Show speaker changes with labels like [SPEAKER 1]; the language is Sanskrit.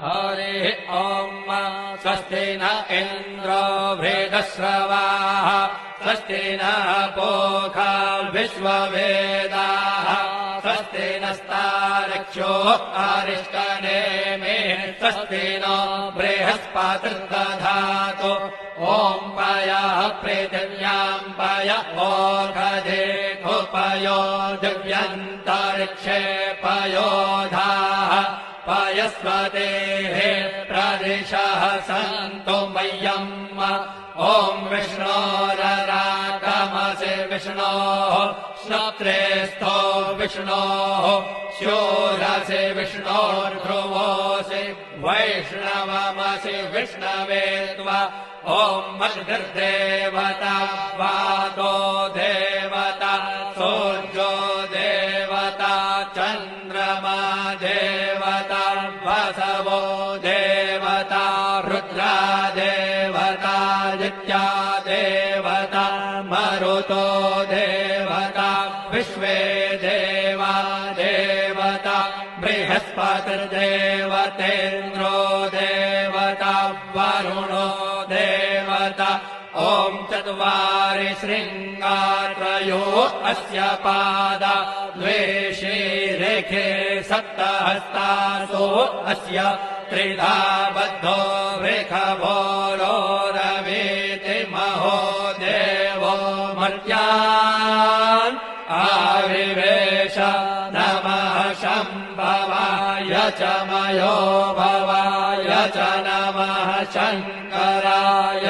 [SPEAKER 1] हरिः ॐ स्वस्ति न इन्द्रो वृद्धश्रवाः स्वस्ति नः पूषा विश्ववेदाः स्वस्ति नस्तार्क्ष्यो अरिष्टनेमिः स्वस्ति नो बृहस्पतिर्दधातु ॐ पयः पृथिव्याम् पय ओषधेषु पयो दिव्यन्तरिक्षे पयोधाः पयस्वतेः प्रदिशः सन्तु मह्यम् ॐ विष्णोररागमसि विष्णोः श्रोत्रेस्थो विष्णोः शूरसि विष्णोर्ध्रुवोऽसि वैष्णवमसि विष्णवे त्वा ॐ अग्निर्देवता वातो देवता सूर्यो देवता चन्द्रमा देवता वसवो देवता रुद्रा देवता नित्या देवता मरुतो देवता विश्वे देवा देवता बृहस्पतिर्देवतेन्द्रो देवता वरुणो देवता ॐ चत्वारि शृङ्गात्रयो अस्य पादा द्वे शीरेखे सप्तहस्तासो अस्य त्रिधा बद्धो वृषभोरो रवीति महो देवो मर्त्यान् आविवेश नमः शम्भवाय च मयो भवाय च नमः शङ्कराय